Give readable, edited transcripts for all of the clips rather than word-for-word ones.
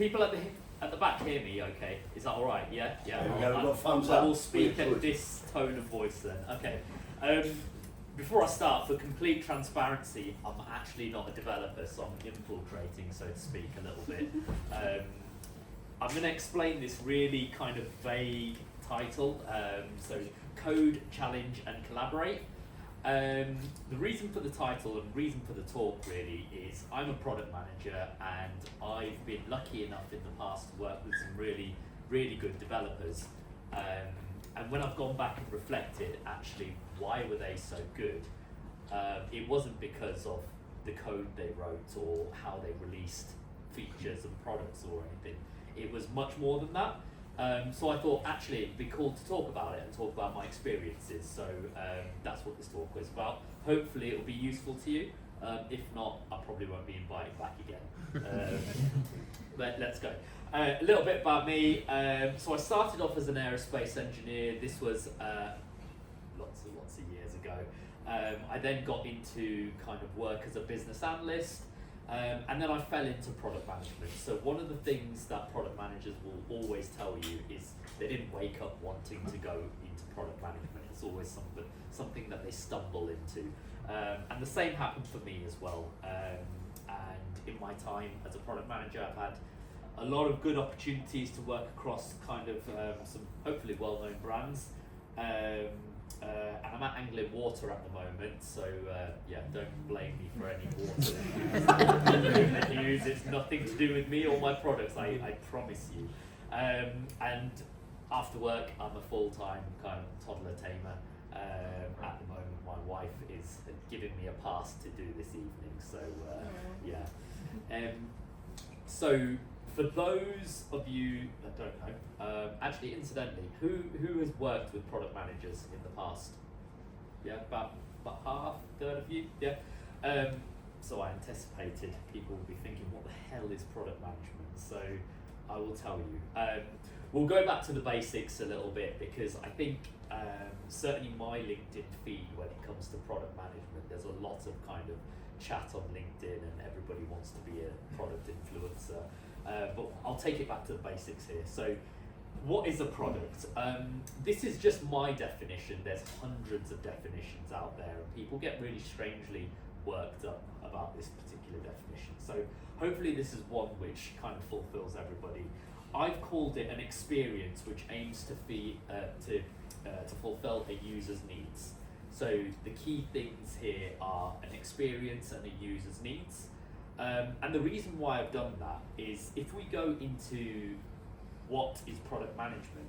people at the back hear me okay? Is that all right? Yeah? There we go, thumbs I up. will speak Good. at this tone of voice then. Okay. Before I start, for complete transparency, I'm actually not a developer, so I'm infiltrating, so to speak, a little bit. I'm going to explain this really kind of vague title, so Code, Challenge and Collaborate. The reason for the title and reason for the talk really is I'm a product manager and I've been lucky enough in the past to work with some really, really good developers. And when I've gone back and reflected, actually, why were they so good? It wasn't because of the code they wrote or how they released features and products or anything. It was much more than that. So I thought actually it'd be cool to talk about it and talk about my experiences. So that's what this talk was about. Hopefully it'll be useful to you. If not, I probably won't be invited back again. But let's go. A little bit about me. So I started off as an aerospace engineer. This was lots of years ago. I then got into kind of work as a business analyst. And then I fell into product management. So one of the things that product managers will always tell you is they didn't wake up wanting to go into product management. It's always something that they stumble into. And the same happened for me as well. And in my time as a product manager, I've had a lot of good opportunities to work across kind of some hopefully well-known brands. And I'm at Anglian Water at the moment, so yeah, don't blame me for any water that you use. It's nothing to do with me or my products, I promise you. And after work, I'm a full-time kind of toddler tamer. At the moment, my wife is giving me a pass to do this evening, so yeah. So for those of you that don't know, actually incidentally, who has worked with product managers in the past? Yeah, about half, third of you, yeah. So I anticipated people would be thinking, what the hell is product management? So I will tell you. We'll go back to the basics a little bit because I think certainly my LinkedIn feed when it comes to product management, there's a lot of kind of chat on LinkedIn and everybody wants to be a product influencer. But I'll take it back to the basics here. So what is a product? This is just my definition. There's hundreds of definitions out there and people get really strangely worked up about this particular definition. So hopefully this is one which kind of fulfills everybody. I've called it an experience which aims to fulfill a user's needs. So the key things here are an experience and a user's needs. And the reason why I've done that is if we go into what is product management.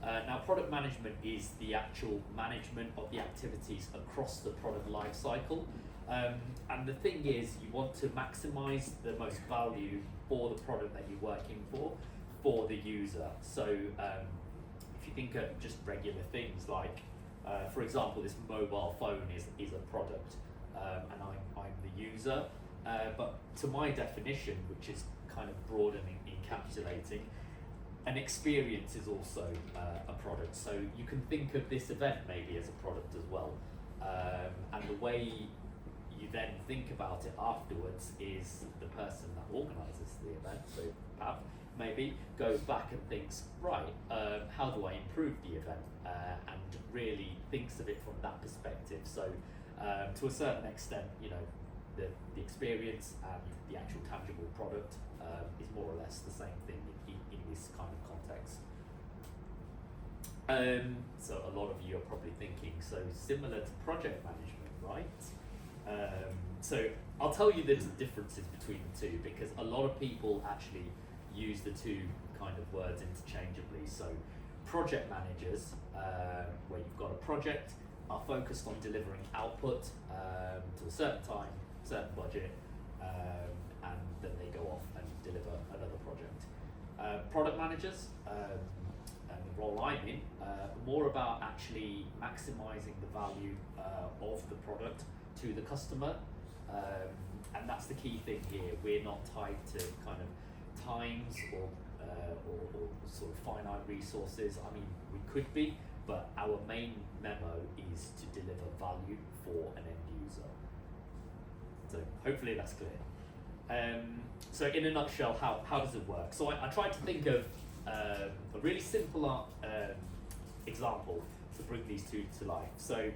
Now product management is the actual management of the activities across the product life cycle. And the thing is you want to maximize the most value for the product that you're working for the user. So if you think of just regular things like, for example, this mobile phone is a product and I'm the user. But to my definition, which is kind of broad and encapsulating, an experience is also a product. So you can think of this event maybe as a product as well. And the way you then think about it afterwards is the person that organises the event, so Pav, maybe goes back and thinks, right, how do I improve the event? And really thinks of it from that perspective. So to a certain extent, you know, the experience and the actual tangible product is more or less the same thing in this kind of context. So a lot of you are probably thinking, so similar to project management, right? So I'll tell you the differences between the two because a lot of people actually use the two kind of words interchangeably. So project managers, where you've got a project, are focused on delivering output to a certain time, certain budget, and then they go off and deliver another project. Product managers, and the role I'm in, more about actually maximizing the value of the product to the customer, and that's the key thing here. We're not tied to kind of times or sort of finite resources. I mean, we could be, but our main memo is to deliver value for an end user. So hopefully that's clear. So in a nutshell, how does it work? So I tried to think of a really simple example to bring these two to life. So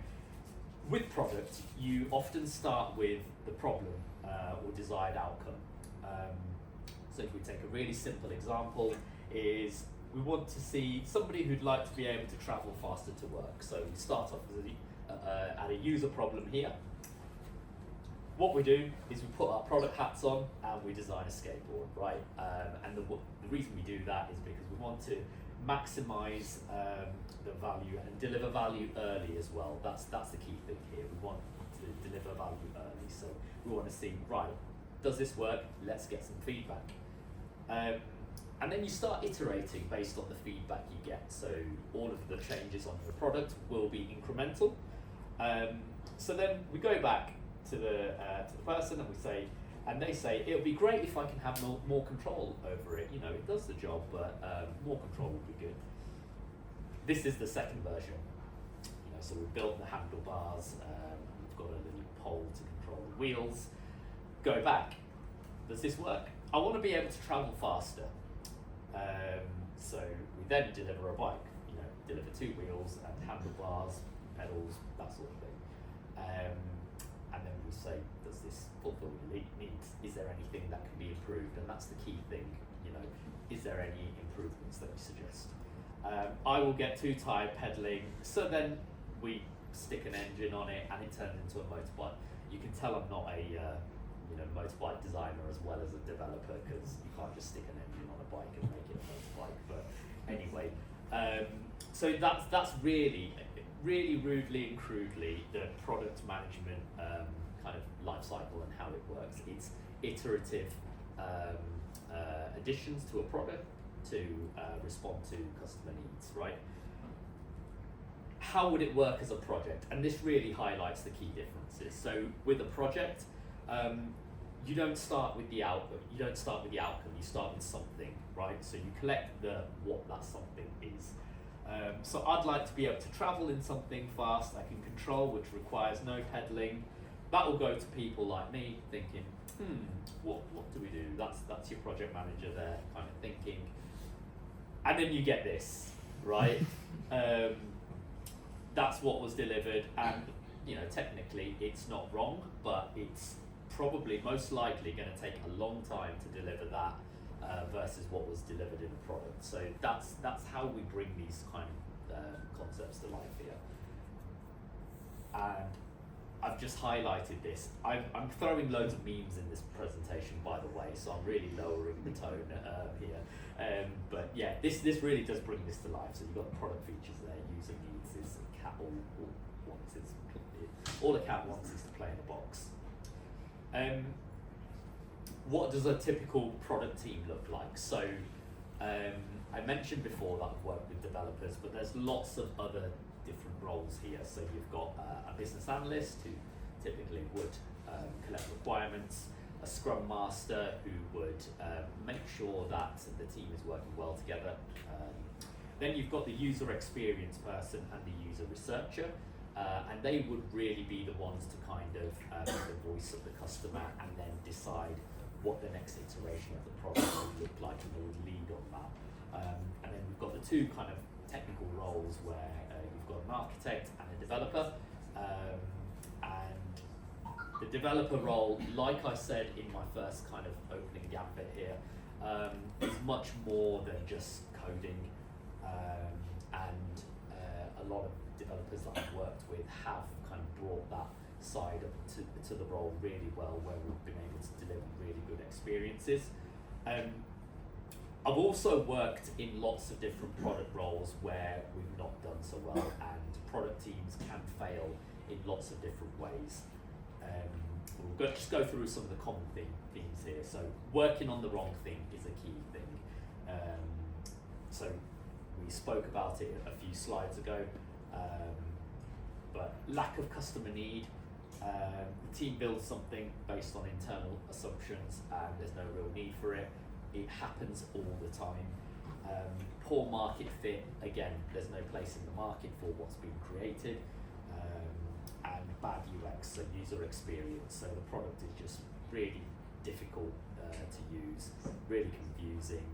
with product, you often start with the problem or desired outcome. So if we take a really simple example, is we want to see somebody who'd like to be able to travel faster to work. So we start off at a user problem here. What we do is we put our product hats on and we design a skateboard, right? And the reason we do that is because we want to maximize the value and deliver value early as well. That's the key thing here. We want to deliver value early. So we want to see, right, does this work? Let's get some feedback. And then you start iterating based on the feedback you get. So all of the changes on your product will be incremental. So then we go back to the person and we say, and they say, it would be great if I can have more control over it. You know, it does the job, but more control would be good. This is the second version. You know, so we've built the handlebars, we've got a little pole to control the wheels. Go back. Does this work? I want to be able to travel faster. So we then deliver a bike. You know, deliver two wheels and handlebars, pedals, that sort of thing. And then we say, does this fulfill your needs? Is there anything that can be improved? And that's the key thing, you know, is there any improvements that we suggest? I will get too tired pedaling, so then we stick an engine on it and it turns into a motorbike. You can tell I'm not a motorbike designer as well as a developer, because you can't just stick an engine on a bike and make it a motorbike. But anyway, so that's really rudely and crudely the product management kind of life cycle and how it works. It's iterative additions to a product to respond to customer needs, right? How would it work as a project? And this really highlights the key differences. So with a project, you don't start with the output. You don't start with the outcome. You start with something, right? So you collect what that something is. So I'd like to be able to travel in something fast I can control, which requires no pedaling. That will go to people like me thinking, what do we do? That's your project manager there kind of thinking. And then you get this, right? That's what was delivered, and you know, technically it's not wrong, but it's probably most likely going to take a long time to deliver that versus what was delivered in a product. So that's how we bring these kind of concepts to life here. And I've just highlighted this. I'm throwing loads of memes in this presentation, by the way, so I'm really lowering the tone here. But yeah, this really does bring this to life. So you've got the product features there, user needs is a cat all a cat wants is to play in a box. What does a typical product team look like? So I mentioned before that I've worked with developers, but there's lots of other different roles here. So you've got a business analyst who typically would collect requirements, a scrum master who would make sure that the team is working well together. Then you've got the user experience person and the user researcher, and they would really be the ones to kind of be the voice of the customer and then decide what the next iteration of the product would look like, and they would lead on that. And then we've got the two kind of technical roles where you've got an architect and a developer. And the developer role, like I said in my first kind of opening gambit here, is much more than just coding. And a lot of developers that I've worked with have kind of brought that side up to the role really well, where we've been able to deliver really good experiences. I've also worked in lots of different product roles where we've not done so well, and product teams can fail in lots of different ways. We'll just go through some of the common themes here. So working on the wrong thing is a key thing. So we spoke about it a few slides ago, but lack of customer need. The team builds something based on internal assumptions and there's no real need for it. It happens all the time. Poor market fit, again, there's no place in the market for what's been created. And bad UX, so user experience, so the product is just really difficult to use, really confusing.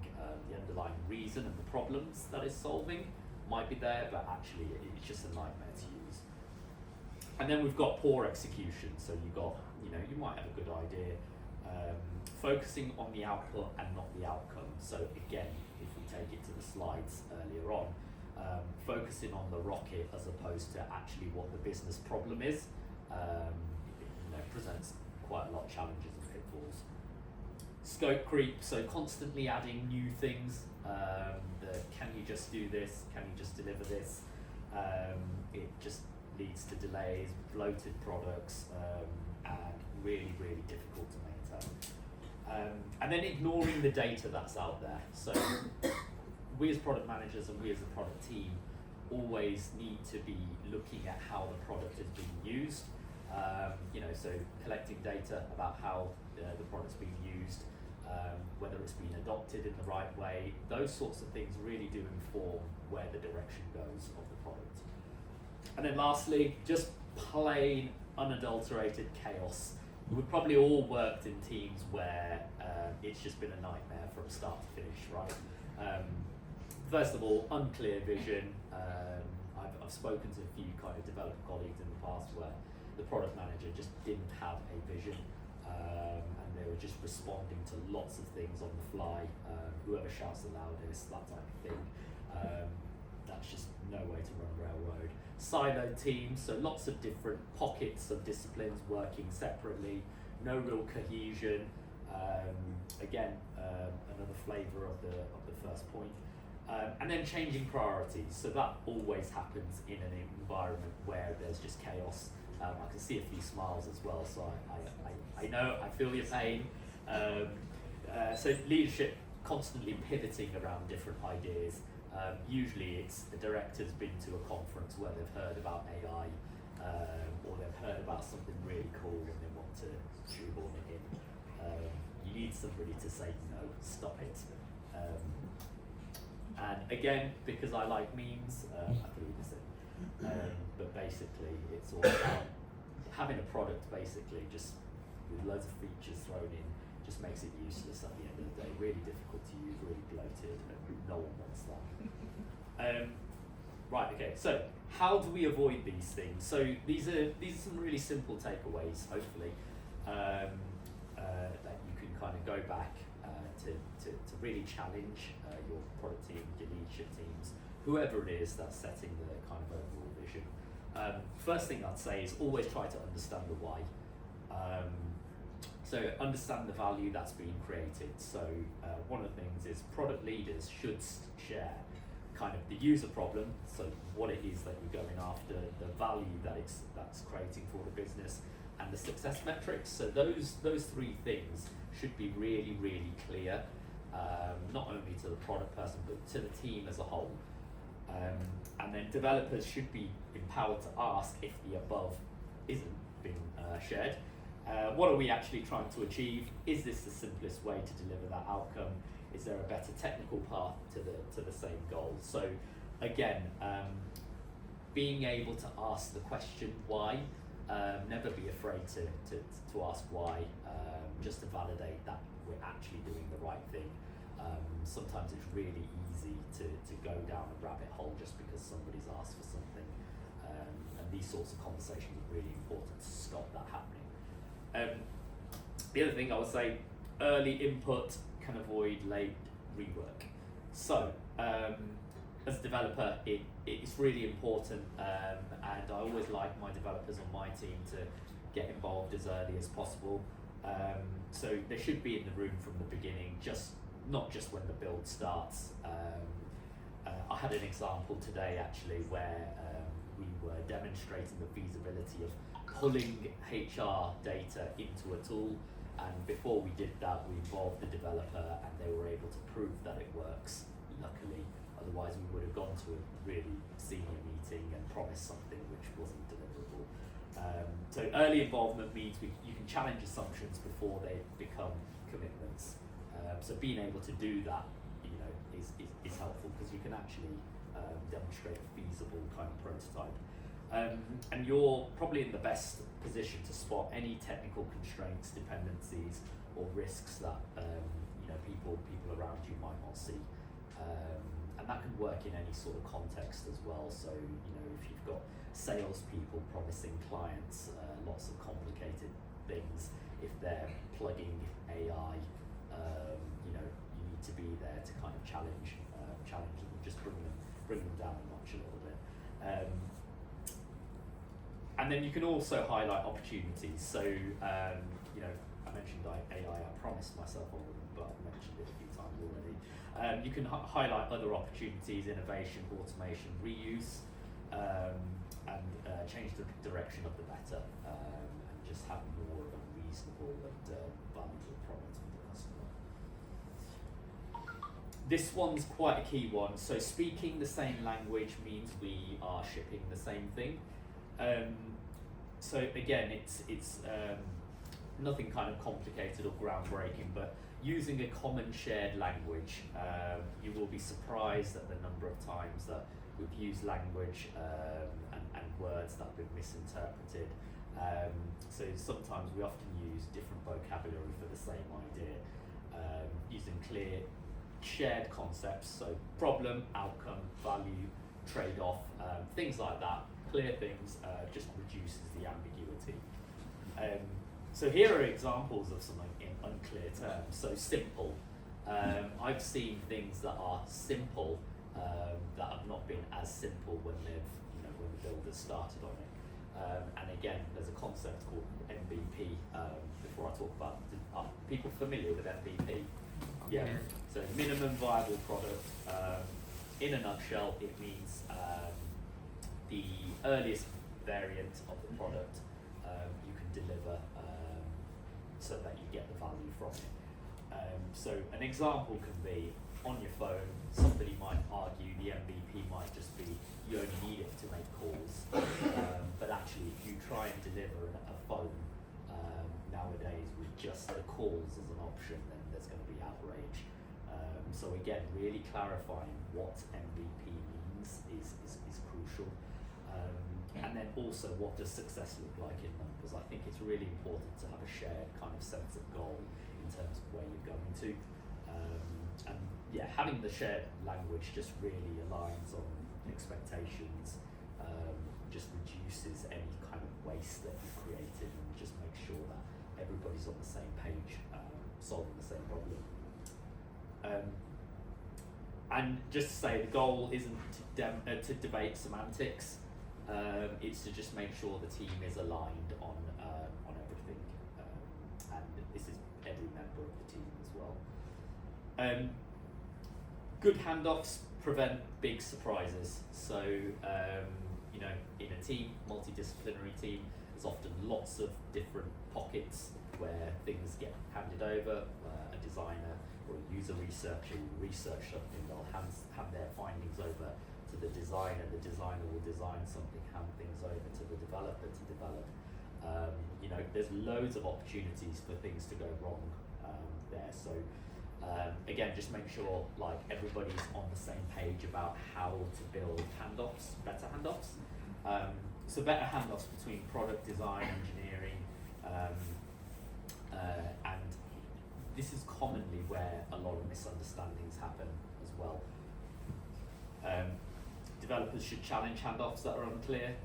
The underlying reason and the problems that it's solving might be there, but actually it's just a nightmare to use. And then we've got poor execution. So you might have a good idea, focusing on the output and not the outcome. So again, if we take it to the slides earlier on, focusing on the rocket as opposed to actually what the business problem is, presents quite a lot of challenges and pitfalls. Scope creep, so constantly adding new things. Can you just do this? Can you just deliver this? It just leads to delays, bloated products, and really, really difficult to maintain. And then ignoring the data that's out there. So we as product managers and we as a product team always need to be looking at how the product is being used. So collecting data about how the product's being used, whether it's been adopted in the right way, those sorts of things really do inform where the direction goes of the product. And then lastly, just plain unadulterated chaos. We've probably all worked in teams where it's just been a nightmare from start to finish, right? First of all, unclear vision. I've spoken to a few kind of developer colleagues in the past where the product manager just didn't have a vision, and they were just responding to lots of things on the fly, whoever shouts the loudest, that type of thing. That's just no way to run a railroad. Siloed teams, so lots of different pockets of disciplines working separately, no real cohesion. Again, another flavour of the first point. And then changing priorities, so that always happens in an environment where there's just chaos. I can see a few smiles as well, so I know, I feel your pain. So leadership constantly pivoting around different ideas. Usually it's the director's been to a conference where they've heard about AI, or they've heard about something really cool and they want to shoehorn it in. You need somebody to say, no, stop it. And again, because I like memes, I threw this in. But basically, it's all about having a product basically just with loads of features thrown in, just makes it useless at the end of the day. Really difficult to use, really bloated, and no one wants that. Right, okay, so how do we avoid these things? So these are some really simple takeaways, hopefully, that you can kind of go back to really challenge your product team, your leadership teams, whoever it is that's setting the kind of overall vision. First thing I'd say is always try to understand the why. So understand the value that's being created. So one of the things is product leaders should share kind of the user problem, so what it is that you're going after, the value that's creating for the business, and the success metrics. So those three things should be really, really clear, not only to the product person, but to the team as a whole. And then developers should be empowered to ask if the above isn't being shared. What are we actually trying to achieve? Is this the simplest way to deliver that outcome? Is there a better technical path to the same goal? So again, being able to ask the question why, never be afraid to ask why, just to validate that we're actually doing the right thing. Sometimes it's really easy to go down a rabbit hole just because somebody's asked for something, and these sorts of conversations are really important to stop that happening. The other thing I would say, early input can avoid late rework. So as a developer, it's really important, and I always like my developers on my team to get involved as early as possible. So they should be in the room from the beginning, not just when the build starts. I had an example today actually where we were demonstrating the feasibility of pulling HR data into a tool, and before we did that we involved the developer and they were able to prove that it works, luckily. Otherwise we would have gone to a really senior meeting and promised something which wasn't deliverable. So early involvement means you can challenge assumptions before they become commitments. So being able to do that, is helpful because you can actually demonstrate a feasible kind of prototype. And you're probably in the best position to spot any technical constraints, dependencies, or risks that people around you might not see. And that can work in any sort of context as well. So if you've got salespeople promising clients lots of complicated things, if they're plugging AI, you need to be there to kind of challenge them, just bring them down a notch a little bit. And then you can also highlight opportunities. So I mentioned AI. I promised myself I wouldn't, but I've mentioned it a few times already. You can highlight other opportunities: innovation, automation, reuse, and change the direction of the better, and just have more of a reasonable and valuable product for the customer. This one's quite a key one. So speaking the same language means we are shipping the same thing. So again, it's nothing kind of complicated or groundbreaking, but using a common shared language, you will be surprised at the number of times that we've used language and words that have been misinterpreted. So sometimes we often use different vocabulary for the same idea, using clear shared concepts, so problem, outcome, value, trade-off, things like that. Clear things just reduces the ambiguity. So here are examples of something in unclear terms. So simple. I've seen things that are simple that have not been as simple when when the builders started on it. And again, there's a concept called MVP. Before I talk about, are people familiar with MVP? Yeah. So minimum viable product. In a nutshell, it means the earliest variant of the product you can deliver so that you get the value from it. So an example can be on your phone. Somebody might argue the MVP might just be you only need it to make calls, but actually if you try and deliver a phone nowadays with just the calls as an option, then there's going to be outrage. So again, really clarifying what MVP means is crucial. And then also, what does success look like in numbers? I think it's really important to have a shared kind of sense of goal in terms of where you're going to. And yeah, having the shared language just really aligns on expectations, just reduces any kind of waste that you've created, and just makes sure that everybody's on the same page, solving the same problem. And just to say, the goal isn't to debate semantics. It's to just make sure the team is aligned on everything, and this is every member of the team as well. Good handoffs prevent big surprises. So in a team, multidisciplinary team, there's often lots of different pockets where things get handed over. A designer or a user researcher will research something, they'll hand their findings over to the designer will design something, hand things over to the developer to develop. There's loads of opportunities for things to go wrong there. So again, just make sure like everybody's on the same page about how to build handoffs, better handoffs. So better handoffs between product design, engineering, and this is commonly where a lot of misunderstandings happen as well. Developers should challenge handoffs that are unclear.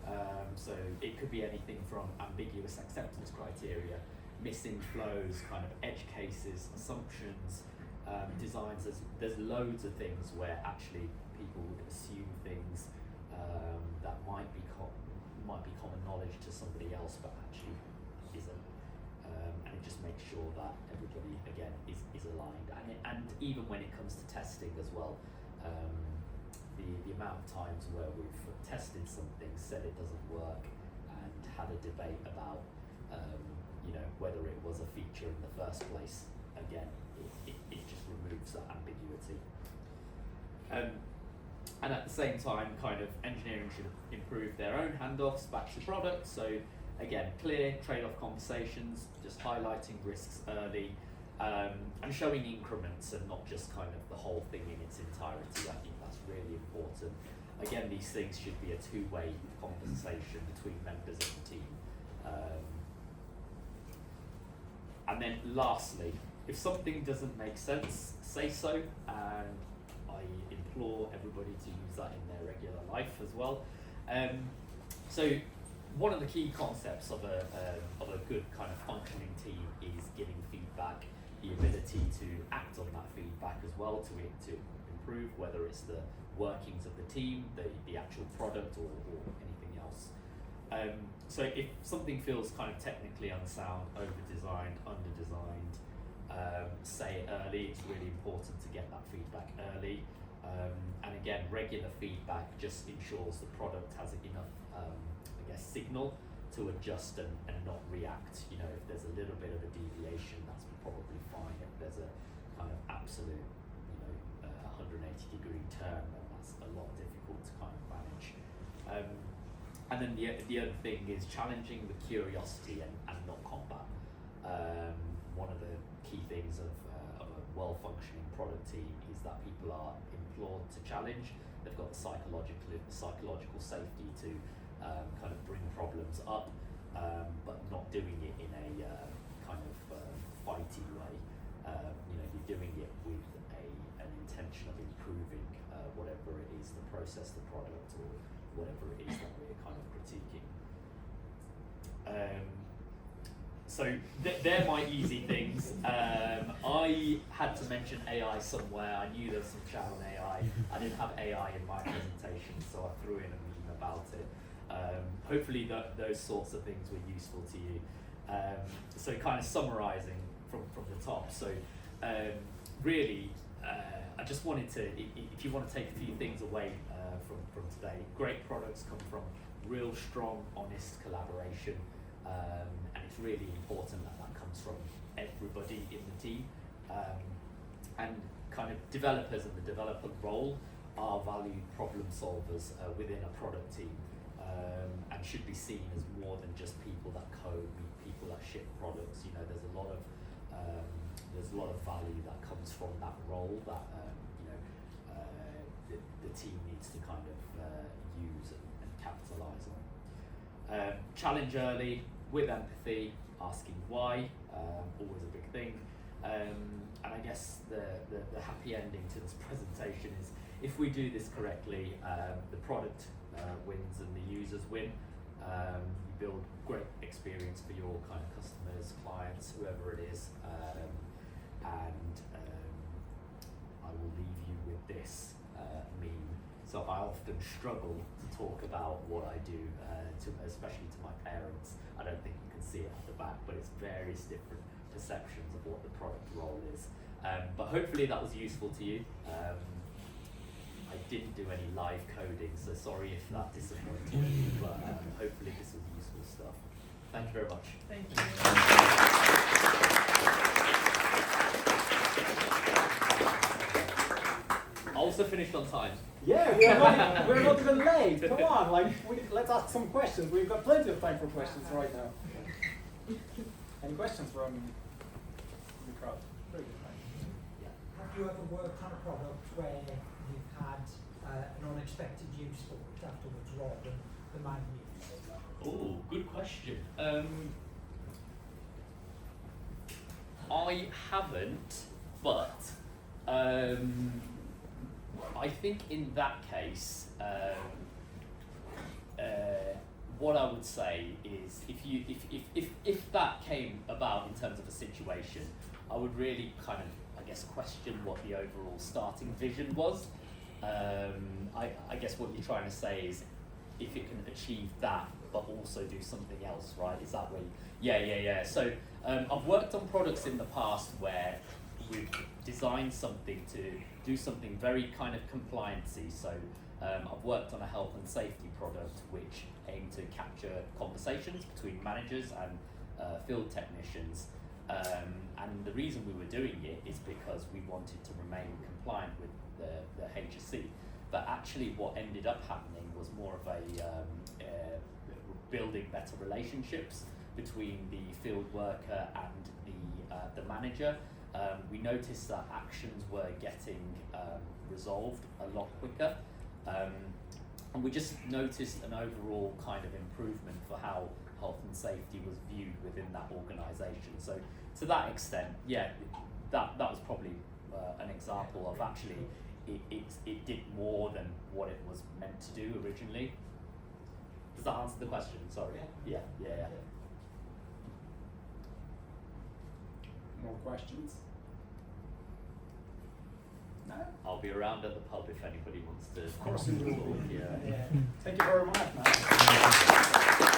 So it could be anything from ambiguous acceptance criteria, missing flows, kind of edge cases, assumptions, designs. There's loads of things where actually people would assume things that might be common knowledge to somebody else, but actually isn't. And it just makes sure that everybody again is aligned. And even when it comes to testing as well. The amount of times where we've tested something, said it doesn't work, and had a debate about whether it was a feature in the first place, again, it just removes that ambiguity. And at the same time, kind of engineering should improve their own handoffs back to product. So again, clear trade-off conversations, just highlighting risks early, and showing increments and not just kind of the whole thing in its entirety. I think that's really important. again, these things should be a two-way conversation between members of the team. And then lastly, if something doesn't make sense, say so, and I implore everybody to use that in their regular life as well. So one of the key concepts of a good kind of functioning team is giving feedback, the ability to act on that feedback as well to improve, whether it's the workings of the team, the actual product, or anything else. So if something feels kind of technically unsound, over-designed, under-designed, say it early. It's really important to get that feedback early. And again, regular feedback just ensures the product has enough, signal to adjust and not react. You know, if there's a little bit of a deviation, that's probably fine. If there's a kind of absolute, 180-degree turn, then that's a lot difficult to kind of manage. And then the other thing is challenging with curiosity and not combat. One of the key things of a well-functioning product team is that people are implored to challenge. They've got the psychological safety to kind of bring problems up, but not doing it in a kind of fighty way. You're doing it with an intention of improving whatever it is, the process, the product, or whatever it is that we're kind of critiquing. So they're my easy things. I had to mention AI somewhere. I knew there was some chat on AI. I didn't have AI in my presentation, so I threw in a meme about it. Hopefully those sorts of things were useful to you. So kind of summarising from the top. So really, I just wanted to, if you want to take a few things away from today, great products come from real strong, honest collaboration. And it's really important that comes from everybody in the team. And kind of developers and the developer role are valued problem solvers within a product team, and should be seen as more than just people that code, people that ship products. There's a lot of value that comes from that role that the team needs to kind of use and capitalise on. Challenge early with empathy, asking why, always a big thing. And I guess the happy ending to this presentation is if we do this correctly, the product wins and the users win. You build great experience for your kind of customers, clients, whoever it is. And I will leave you with this meme. So I often struggle to talk about what I do, especially to my parents. I don't think you can see it at the back, but it's various different perceptions of what the product role is. But hopefully that was useful to you. I didn't do any live coding, so sorry if that disappointed you, but hopefully this was useful stuff. Thank you very much. Thank you. Also finished on time. Yeah, we're not even late. Come on, let's ask some questions. We've got plenty of time for questions right now. Any questions from the crowd? Very good. Have you ever worked on a product where you've had an unexpected use for it afterwards rather than the main use? Oh, good question. I haven't, but I think in that case, what I would say is if that came about in terms of a situation, I would really kind of, question what the overall starting vision was. I guess what you're trying to say is if it can achieve that but also do something else, right? Is that way? Yeah. So I've worked on products in the past where we've designed something to do something very kind of compliancy. So I've worked on a health and safety product which aimed to capture conversations between managers and field technicians. And the reason we were doing it is because we wanted to remain compliant with the HSC. But actually what ended up happening was more of a building better relationships between the field worker and the manager. We noticed that actions were getting resolved a lot quicker. And we just noticed an overall kind of improvement for how health and safety was viewed within that organisation. So to that extent, yeah, that was probably an example of actually it did more than what it was meant to do originally. Does that answer the question? Sorry. Yeah. More questions? No? I'll be around at the pub if anybody wants to. Of course you will. Yeah. Thank you very much, man.